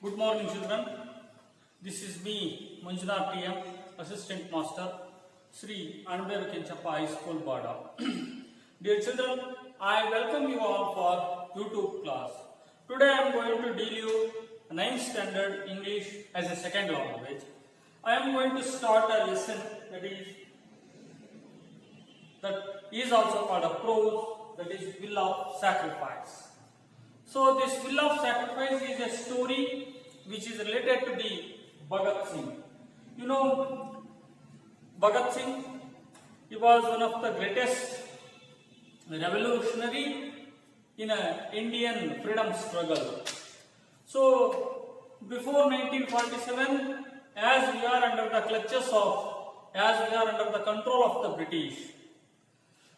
Good morning, children. This is me, Manjunath TM, Assistant Master, Sri Anberu Kenchappa High School, Bada. Dear children, I welcome you all for YouTube class. Today I am going to deal you 9th standard English as a second language. I am going to start a lesson that is also called a prose, that is will of sacrifice. So this will of sacrifice is a story which is related to the Bhagat Singh. You know, Bhagat Singh, he was one of the greatest revolutionary in a Indian freedom struggle. So before 1947, as we are under the control of the British.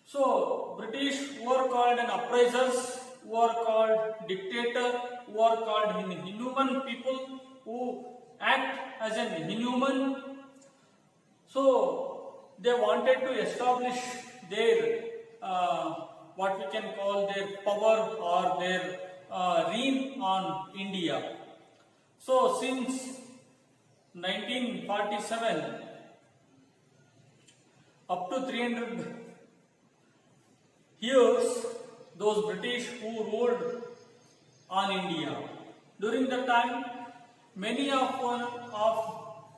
So British were called an oppressors, who are called dictator, who are called inhuman people, who act as an inhuman. So they wanted to establish their what we can call their power or their reign on India. So since 1947 up to 300 years, those British who ruled on India. During that time, many of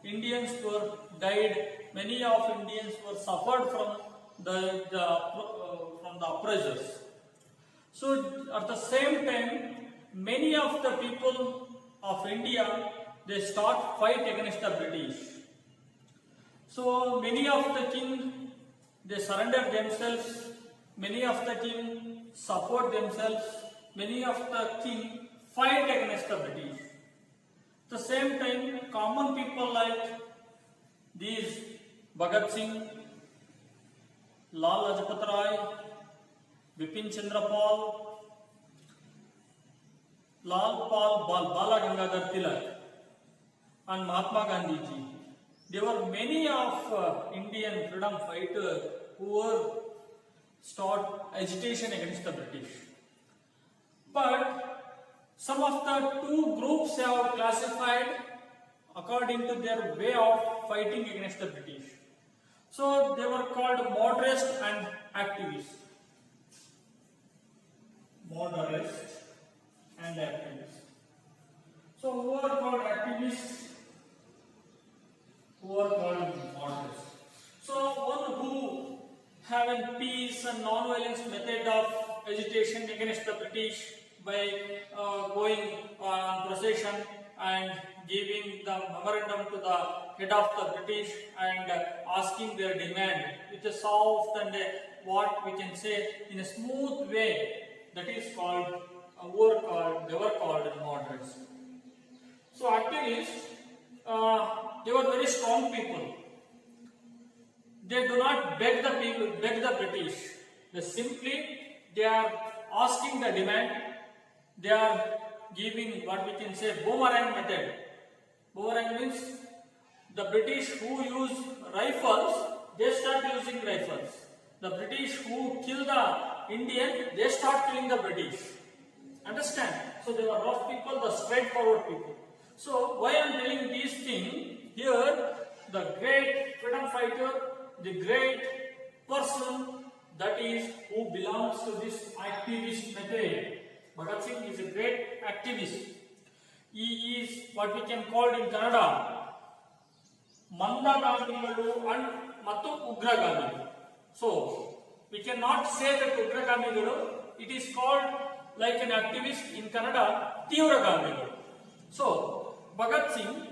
Indians were died. Many of Indians were suffered from the oppressors. So at the same time, many of the people of India, they start fight against the British. So many of the king, they surrender themselves. Many of the king support themselves. Many of the king fight against the British. At the same time, common people like these Bhagat Singh, Lal Lajpat Rai, Bipin Chandra Pal, Bala Gangadhar Tilak, and Mahatma Gandhi ji. There were many of Indian freedom fighters who were start agitation against the British. But some of the two groups have classified according to their way of fighting against the British. So they were called moderists and activists. Moderists and activists. So who are called activists? Who are called moderists? So one who having peace and non-violence method of agitation against the British by going on procession and giving the memorandum to the head of the British and asking their demand with a soft and what we can say in a smooth way, that is called they were called moderates. So activists, they were very strong people. They do not beg the British. They are asking the demand. They are giving what we can say boomerang method. Boomerang means the British who use rifles, they start using rifles. The British who kill the Indian, they start killing the British. Understand? So they were rough people, the straightforward people. So why I am telling these things here, the great freedom fighter, the great person, that is who belongs to this activist method. Bhagat Singh is a great activist. He is what we can call in Kannada Mandagamigalu and Mattu Ugragamigalu. So we cannot say that Ugragamigalu, it is called like an activist in Kannada Tivragamigalu. So Bhagat Singh,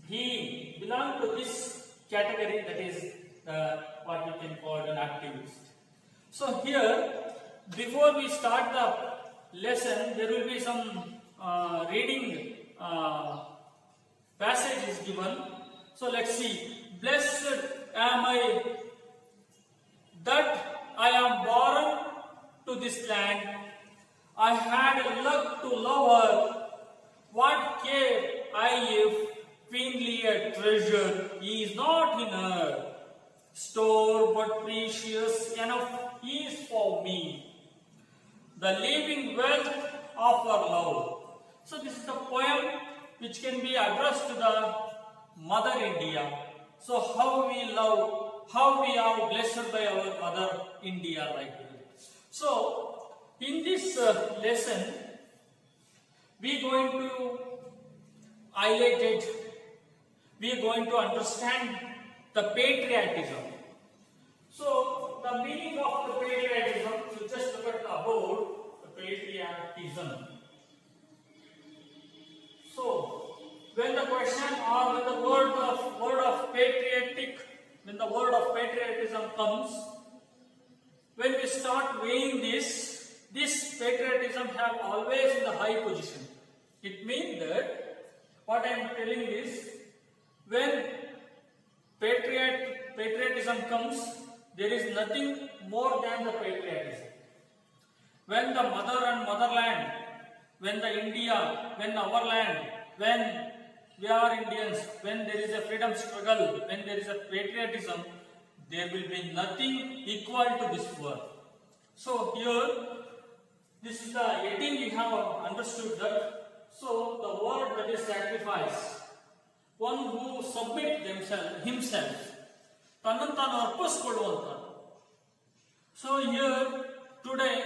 he belonged to this category, that is what we can call an activist. So here, before we start the lesson, there will be some reading passages given. So let's see. Blessed am I that I am born to this land. I had luck to love her. What care I if queenly a treasure is not in her? Store but precious enough is for me, the living wealth of her love. So this is the poem which can be addressed to the Mother India. So how we love, how we are blessed by our Mother India like that. So in this lesson, we are going to highlight it. We are going to understand the patriotism. So the meaning of the patriotism, you just look at the above, the patriotism. So when the question or when the word of patriotic, when the word of patriotism comes, when we start weighing this patriotism have always in the high position. It means that what I am telling is, when patriotism comes, there is nothing more than the patriotism. When the mother and motherland, when the India, when our land, when we are Indians, when there is a freedom struggle, when there is a patriotism, there will be nothing equal to this word. So here, this is the heading you have understood that. So the word that is sacrifice, one who submit himself, ತನ್ನನ್ನು ಅರ್ಪಿಸಿಕೊಳ್ಳುವಂಥದ್ದು. So here today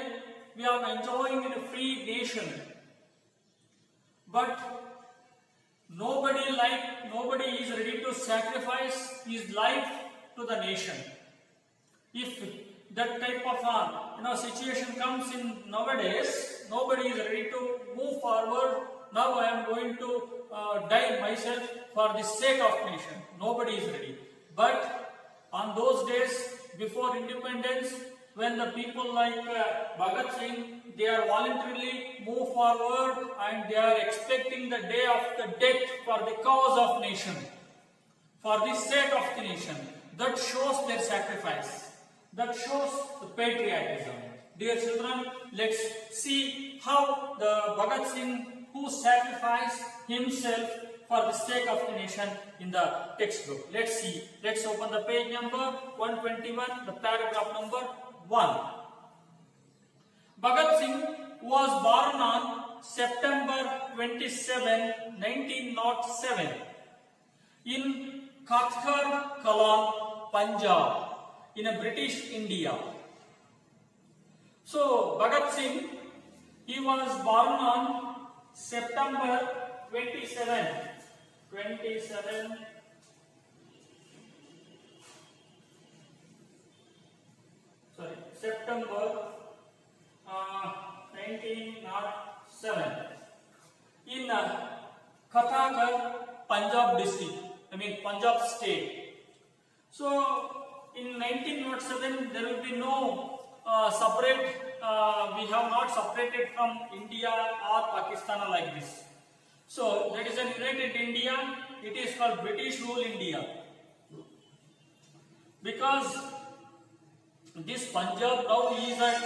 we are enjoying in a free nation, but nobody is ready to sacrifice his life to the nation. If that type of situation comes in nowadays, nobody is ready to move forward. Now I am going to die myself for the sake of nation. Nobody is ready. But on those days before independence, when the people like Bhagat Singh, they are voluntarily move forward and they are expecting the day of the death for the cause of nation, for the sake of the nation. That shows their sacrifice. That shows the patriotism. Dear children, let's see how the Bhagat Singh who sacrificed himself for the sake of the nation in the textbook. Let's see. Let's open the page number 121, the paragraph number 1. Bhagat Singh was born on September 27, 1907 in Khatkar Kalan, Punjab, in a British India. So Bhagat Singh, he was born on September 27, September 1907 in Khatkar, Punjab district, Punjab state. So in 1907 there will be no separate, we have not separated from India or Pakistan like this. So that is a united India. It is called British rule India, because this Punjab now is at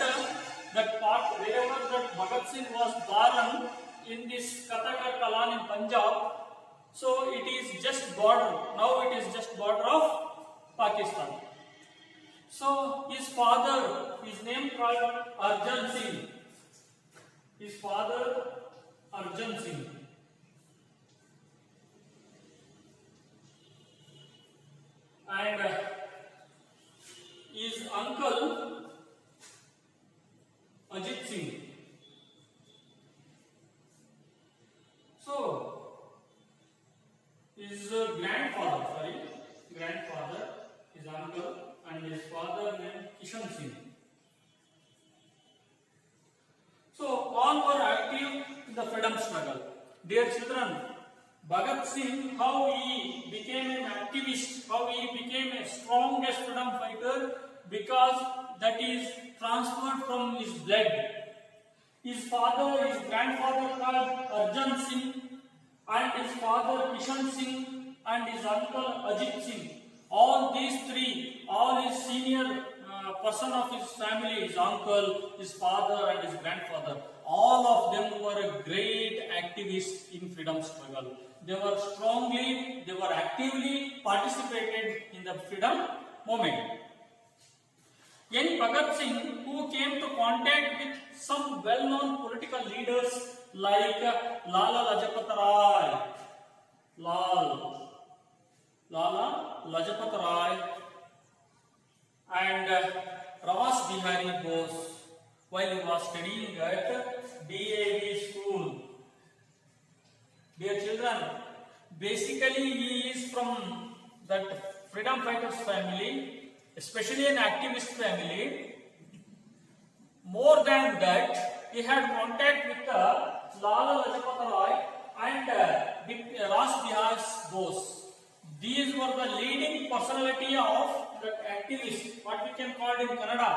that part wherever that Bhagat Singh was born in this Khatkar Kalan in Punjab. So it is just border. Now it is just border of Pakistan. So his father, his name called Arjan Singh. His father Arjan Singh. And his uncle Ajit Singh. So his grandfather, his uncle, and his father named Kishan Singh. So all were active in the freedom struggle. Dear children, Bhagat Singh, how he became an activist, how he became a strongest freedom fighter, because that is transferred from his blood. His father, his grandfather called Arjan Singh, and his father Kishan Singh, and his uncle Ajit Singh. All these three, all his senior person of his family, his uncle, his father, and his grandfather, all of them were a great activists in freedom struggle. They were actively participated in the freedom movement. Young Bhagat Singh, who came to contact with some well-known political leaders like Lala Lajpat Rai, Lala Lajpat Rai, and Ras Bihari Bose while he was studying at DAV school. Dear children, basically he is from that freedom fighters family, especially an activist family. More than that, he had contact with Lala Lajpat Rai and Ras Bihari Bose. These were the leading personality of that activist, what we can call in Kannada.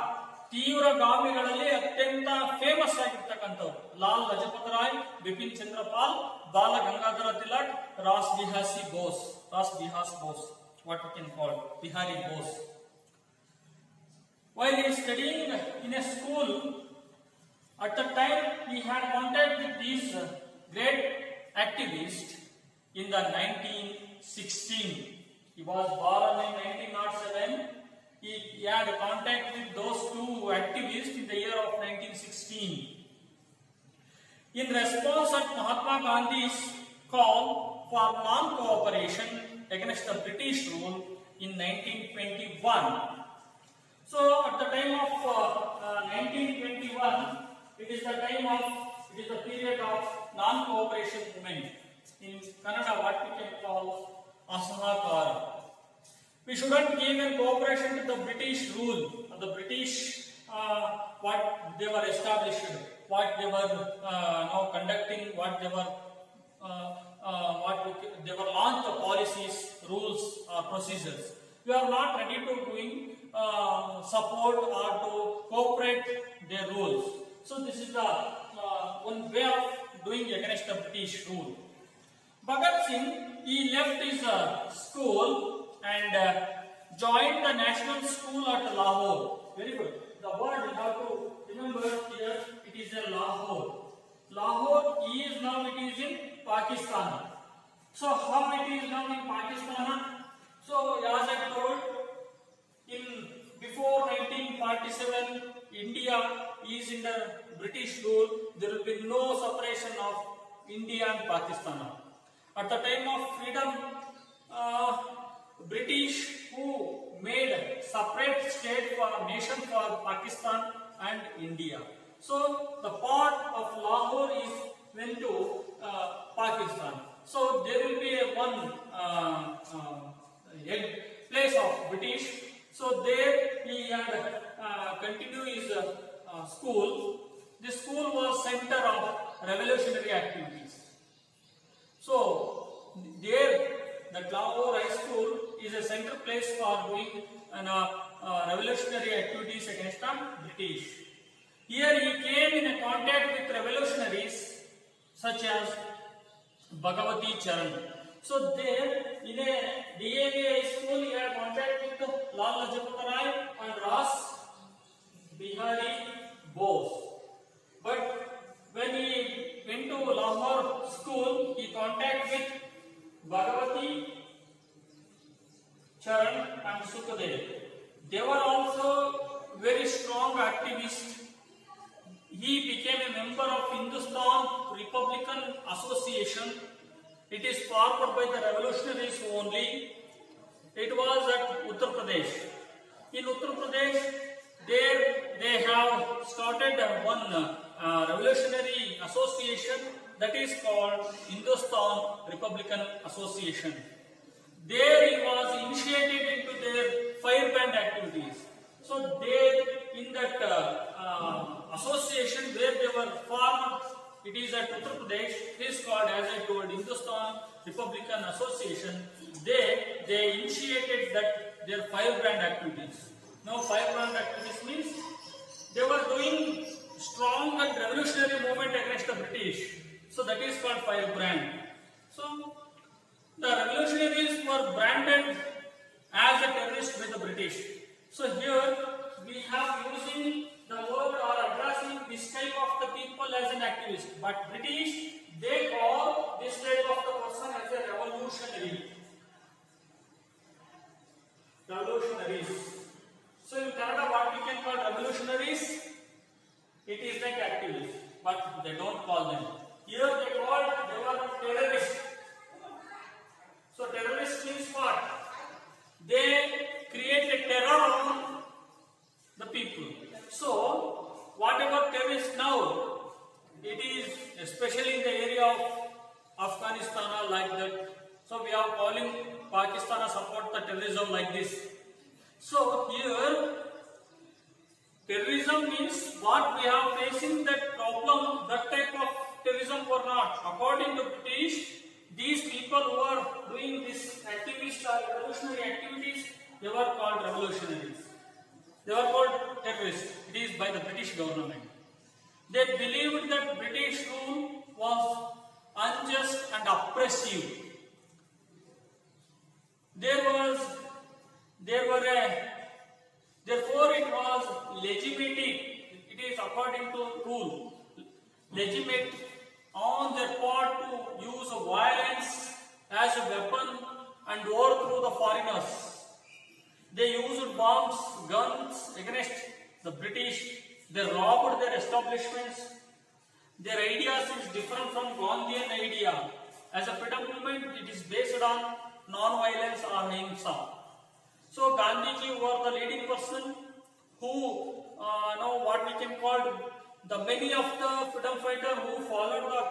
ತೀವ್ರಗಾಮಿಗಳಲ್ಲಿ ಅತ್ಯಂತ famous ಆಗಿರ್ತಕ್ಕಂಥವ್ರು Lal Lajpat Roy, Bipin Chandrapal, ಬಾಲ Gangadhara Tilak, Raas Bihari Bose, what we can call Bihari Bose. While he is studying in a school, at the time he had contact with these great activists in the 1916. He was born in 1907. He had contact with those two activists in the year of 1916. In response at Mahatma Gandhi's call for non-cooperation against the British rule in 1921. So at the time of 1921, it is the period of non-cooperation movement. In Kannada, what we can call Asahakara. We shouldn't give in cooperation to the British rule, the British what they were established, what they were now conducting, what they were launched the policies, rules, procedures. We are not ready to doing support or to cooperate their rules. So this is the one way of doing against the British rule. Bhagat Singh, he left his school and joined the national school at Lahore. Very good. The word you have to remember here, it is a Lahore. Lahore is now it is in Pakistan. So how it is now in Pakistan? So as I told, before 1947, India is in the British rule. There will be no separation of India and Pakistan. At the time of freedom, British who made separate state for nation for Pakistan and India. So the part of Lahore is went to Pakistan. So there will be one place of British. So there he had continued his school. This school was center of revolutionary activities. So there, the Lahore High School is a central place for doing revolutionary activities against the British. Here he came in contact with revolutionaries such as Bhagavati Charan. So there, in a DAV High School, he had contact with Lal Lajpat Rai and Ras Bihari Bose. But when he went to Lahore school, he contact with Bhagavati Charan and Sukhdev. They were also very strong activists. He became a member of Hindustan Republican Association. It is formed by the revolutionaries only. It was at Uttar Pradesh. In Uttar Pradesh, there they have started one revolutionary association that is called Hindustan Republican Association. There he was initiated into their firebrand activities. So there in that association where they were formed, it is at Uttar Pradesh. It is called, as I told, Hindustan Republican Association. They initiated that their firebrand activities. Now firebrand activities means they were doing strong and revolutionary movement against the British. So that is called firebrand. So the revolutionaries were branded as a terrorist with the British. So here we have using the word or addressing this type of the people as an activist. But British, they call this type of the person as a revolutionary. Revolutionaries. So in Kannada, what we can call revolutionaries? It is like activists, but they don't call them. especially in the area of Afghanistan or like that. So we are calling Pakistan support the terrorism like this. So here terrorism means what we are facing, that problem, that type of terrorism were not. According to British, these people who are doing this activist or revolutionary activities, they were called revolutionaries. They were called terrorists. It is by the British government. They believed that British rule was unjust and oppressive. Therefore it was legitimate. It is according to rule, legitimate on their part to use violence as a weapon and overthrow the foreigners. They used bombs, guns against the British. They robbed their establishments. Their ideas is different from Gandhian idea. As a freedom movement, it is based on non-violence or ahimsa. So Gandhiji was the leading person who know what we can call the many of the freedom fighters who followed the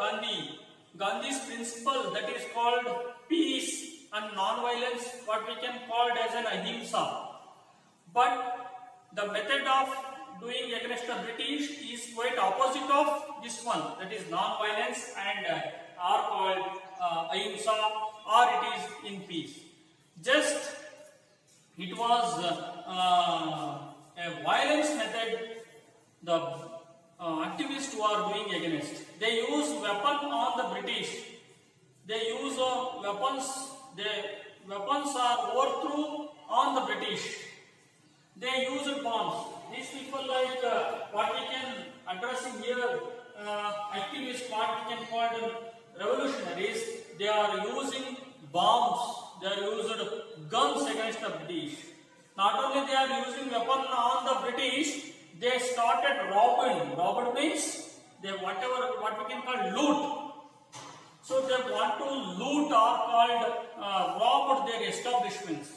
Gandhi's principle, that is called peace and non-violence, what we can call as an ahimsa. But the method of doing against the British is quite opposite of this one, that is non-violence, and are called ahimsa, or it is in peace. Just it was a violence method the activists who are doing against. They use weapon on the British. They use weapons. The weapons are overthrew on the British. They use bombs. These people, like what we can address in here, activists, what we can call them revolutionaries, they are using bombs. They are using guns against the British. Not only they are using weapon on the British, they started robbing. Robbed means they what we can call loot. So they want to loot or called robbed their establishments.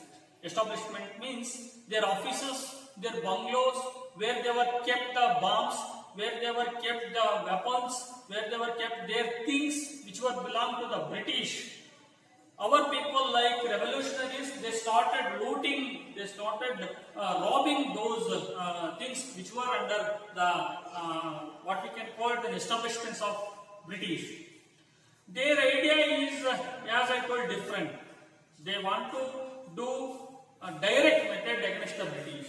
Establishment means their offices, their bungalows, where they were kept the bombs, where they were kept the weapons, where they were kept their things which were belong to the British. Our people, like revolutionaries, they started looting, they started robbing those things which were under the what we can call the establishments of British. Their idea is, as I told, different. They want to do a direct method against the British.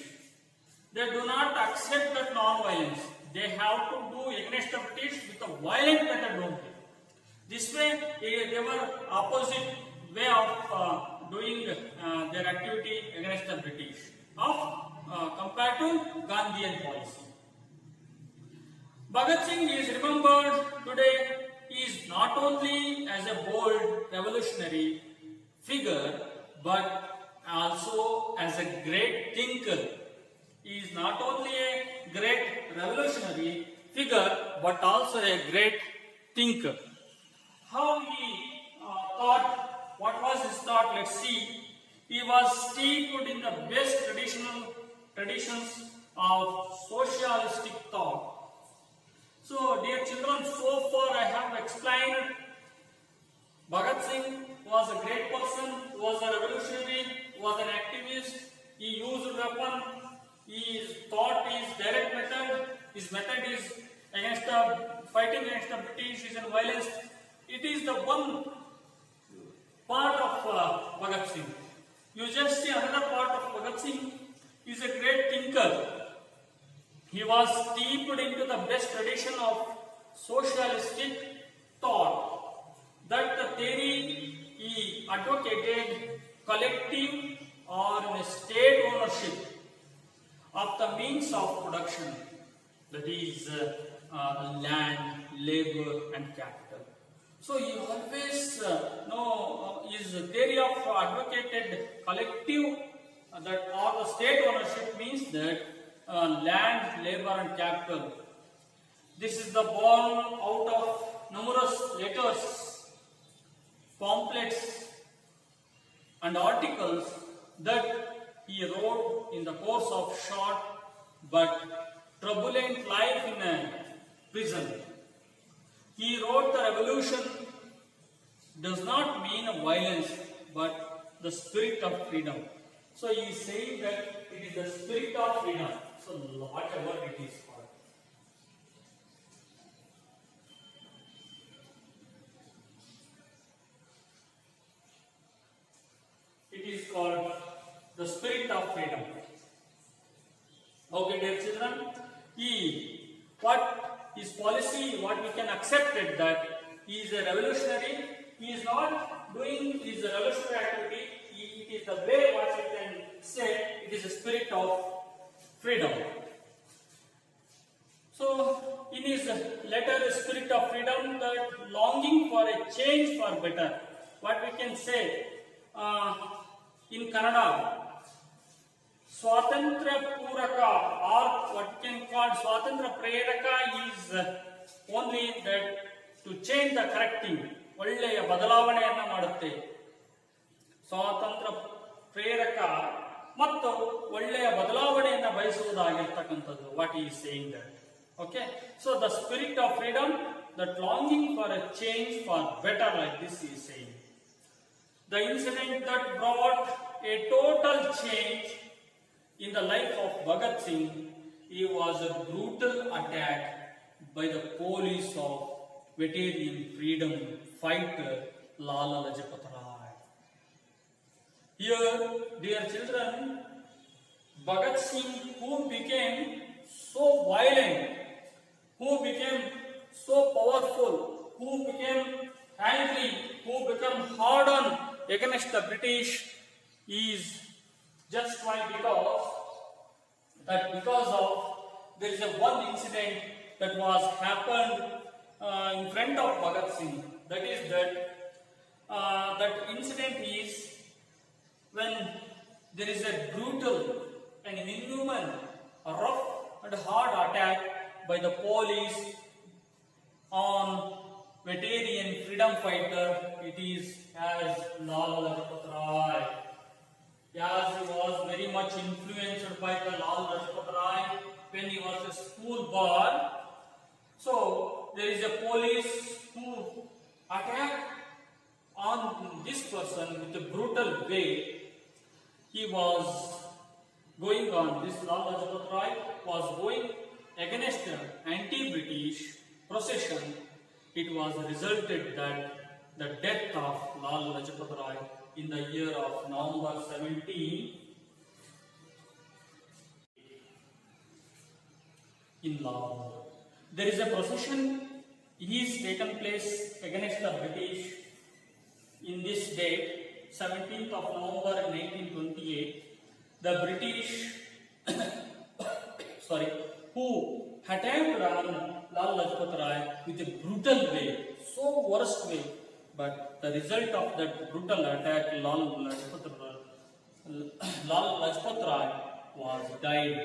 They do not accept that non-violence. They have to do against the British with a violent method only. This way, they were opposite way of doing their activity against the British compared to Gandhian policy. Bhagat Singh is remembered today is not only as a bold revolutionary figure but also as a great thinker. He is not only a great revolutionary figure but also a great thinker. How he thought, what was his thought? Let's see. He was steeped in the best traditions of socialistic thought. So, dear children, so far I have explained Bhagat Singh was a great person, was a revolutionary, was an activist. He used weapon. His thought is direct method. His method is against the fighting against the British, is in violence. It is the one part of Bhagat Singh. You just see another part of Bhagat Singh. He is a great thinker. He was steeped into the best tradition of socialistic thought. That the theory he advocated collective or in a state ownership of the means of production, that is land, labor and capital. So he always his theory of advocated collective that or the state ownership means that land, labor and capital. This is the born out of numerous letters, pamphlets and articles that he wrote in the course of short but turbulent life in a prison. He wrote the revolution does not mean violence, but the spirit of freedom. So he is saying that it is the spirit of freedom. So whatever it is called. It is called the spirit of freedom. Okay, dear children, what his policy, what we can accept it that he is a revolutionary. He is not doing his revolutionary activity. It is the way what we can say it is a spirit of freedom. So, in his letter, Spirit of Freedom, that longing for a change for better. What we can say in Kannada, Swatantra Puraka, or what we can call Swatantra Preraka is only that to change the correcting. ಒಳ್ಳೆಯ ಬದಲಾವಣೆಯನ್ನು ಮಾಡುತ್ತೆ. ಸ್ವಾತಂತ್ರ್ಯ ಪ್ರೇರಕ ಮತ್ತು ಒಳ್ಳೆಯ ಬದಲಾವಣೆಯನ್ನು ಬಯಸುವುದಾಗಿರ್ತಕ್ಕಂಥದ್ದು. What is saying that. Okay, so the spirit of freedom, that longing for a change for better, like this he is saying. The incident that brought a total change in the life of Bhagat Singh, he was a brutal attack by the police of veteran freedom fighter Lala Lajpat Rai. Here, dear children, Bhagat Singh, who became so violent, who became so powerful, who became angry, who became hardened against the British, is just why because of there is a one incident that was happened in front of Bhagat Singh. That is that incident is when there is a brutal and inhuman, rough and hard attack by the police on veteran freedom fighter. It is as Lala Lajpat Rai. As he was very much influenced by the Lala Lajpat Rai when he was a school boy. So there is a police who attacked on this person with a brutal way. He was going on, this Lala Lajpat Rai was going against the anti-British procession. It was resulted that the death of Lala Lajpat Rai in the year of November 17 in Lahore. There is a procession is taken place against the British in this date, 17th of November 1928. The British who attacked on Lala Lajpat Rai with a brutal way, so worst way. But the result of that brutal attack, Lala Lajpat Rai was died.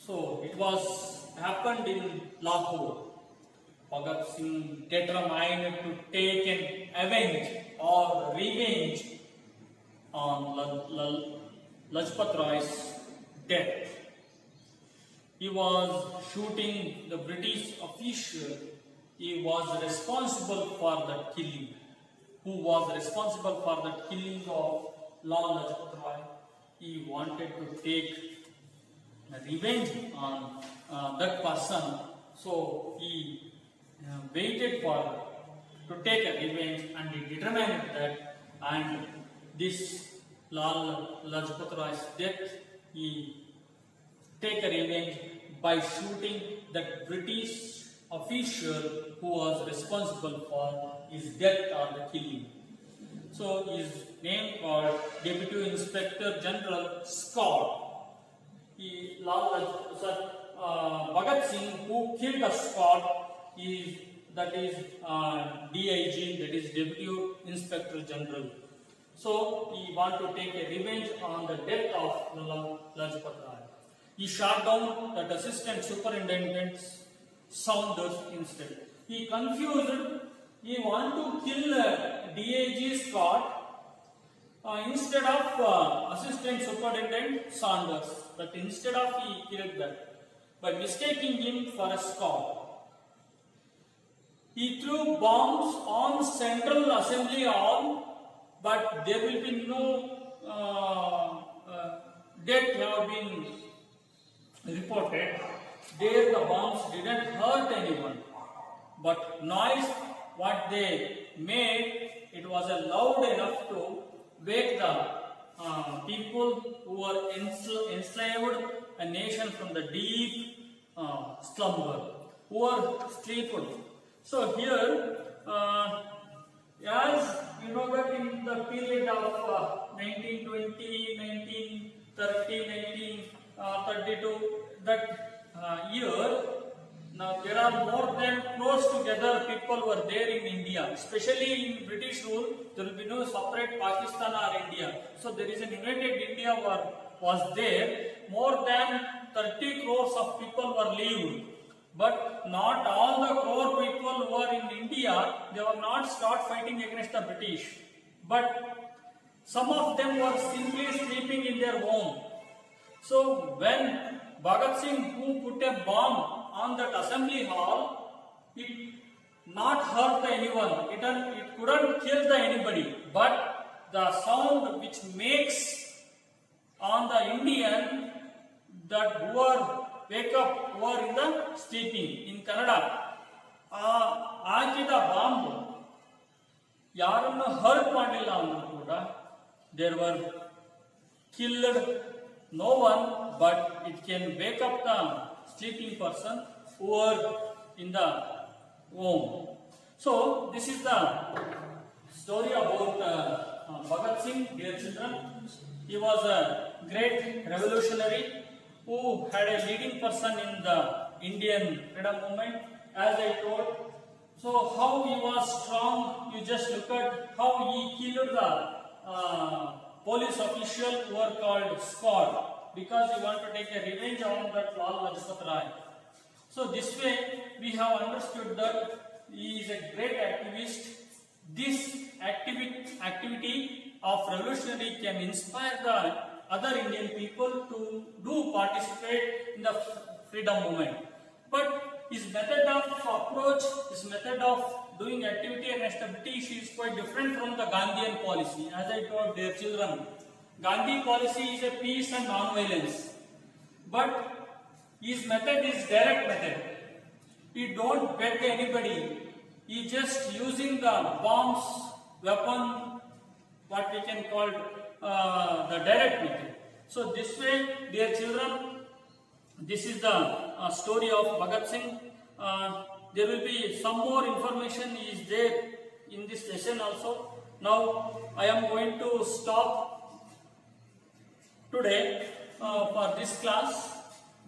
So it was happened in Lahore. Bhagat Singh determined to take an avenge or revenge on Lajpat Rai's death. He was shooting the British official. He was responsible for that killing. Who was responsible for that killing of Lala Lajpat Rai? He wanted to take revenge on that person. So he waited to take a revenge, and he determined that, and this Lala Lajpat Rai's death, he take a revenge by shooting that British official who was responsible for his death or the killing. So his name called Deputy Inspector General Scott. Bhagat Singh, who killed the Scott, that is DIG, that is Deputy Inspector General. So he wanted to take a revenge on the death of Lala Lajpat Rai. He shot down that assistant superintendent's Saunders instead. He confused. He wanted to kill DIG Scott instead of assistant superintendent Saunders. But instead of he killed that by mistaking him for a Scott. he threw bombs on Central Assembly Hall, but there will be no death have been reported. There the bombs didn't hurt anyone, but noise what they made, it was loud enough to wake the people who were enslaved a nation from the deep slumber, who were sleeping. So here, as you know that in the period of 1920, 1930, 1932, that year, now there are more than close together people were there in India, especially in British rule. There will be no separate Pakistan or India. So there is an united India was there. More than 30 crores of people were lived. But not all the crore people who are in India, they were not start fighting against the British. But some of them were simply sleeping in their home. So when Bhagat Singh, who put a bomb on that assembly hall, it not hurt anyone. It couldn't kill anybody. But the sound which makes on the Indian that who are wake up, who are in the sleeping in Kannada, ಹಾಕಿದ bomb ಯಾರನ್ನು hurt ಮಾಡಲಿಲ್ಲ ಅಂದ್ರೂ ಕೂಡ there were killed no one, but it can wake up the sleeping person who are in the home. So this is the story about Bhagat Singh, dear children. He was a great revolutionary who had a leading person in the Indian freedom movement, as I told. So how he was strong, you just look at how he killed the police official who were called Scott, because he wanted to take a revenge on that Lal Lajpat Rai. So this way we have understood that he is a great activist. This activity of revolutionary can inspire the other Indian people to do participate in the freedom movement. But his method of approach, his method of doing activity against the British is quite different from the Gandhian policy. As I told their children, Gandhi policy is a peace and non-violence. But his method is direct method. He don't beg anybody. He just using the bombs, weapon, what we can call the direct method. So this way, dear children, this is the story of Bhagat Singh. There will be some more information is there in this lesson also. Now I am going to stop today for this class,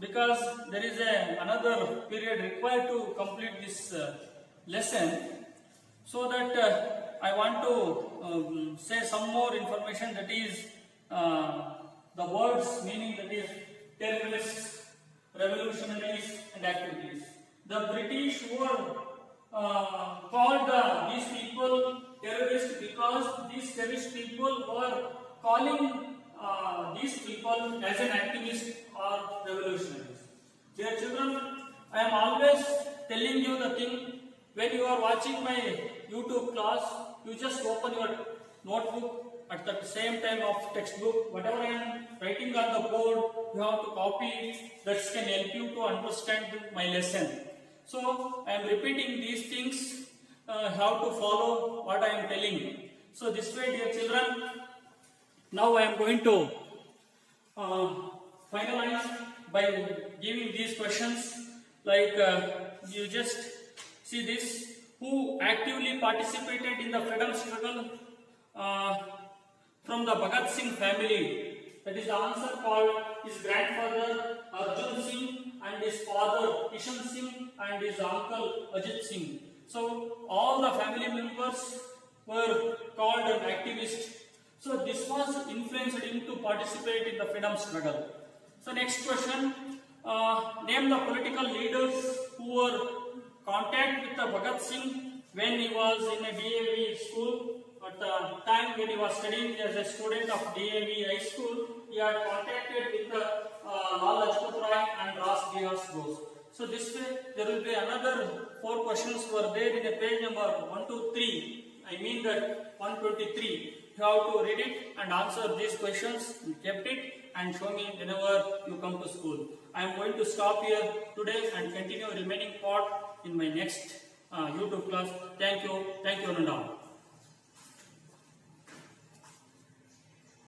because there is another period required to complete this lesson. So that I want to say some more information, that is the words meaning, that is terrorists, revolutionaries and activities. The British were called these people terrorists because these terrorist people were calling these people as an activist or revolutionaries. Dear children, I am always telling you the thing, when you are watching my YouTube class, you just open your notebook at the same time of textbook. Whatever I am writing on the board, you have to copy it. That can help you to understand my lesson. So I am repeating these things, how to follow what I am telling. So this way, dear children, now I am going to finalize by giving these questions. Like you just see this: who actively participated in the freedom struggle from the Bhagat Singh family? That is the answer called his grandfather Arjun Singh and his father Kishan Singh and his uncle Ajit Singh. So all the family members were called an activist. So this was influenced him to participate in the freedom struggle. So next question, name the political leaders who were contact with the Bhagat Singh when he was in a DAV school. At the time when he was studying as a student of DAV High School, he had contacted with the Lal Lajpat Rai and Ras Bihar Bose. So this way there will be another 4 questions were there in a page number 1 to 3. I mean that 123. You have to read it and answer these questions and kept it and show me whenever you come to school. I am going to stop here today and continue remaining part in my next YouTube class. Thank you, Ananda.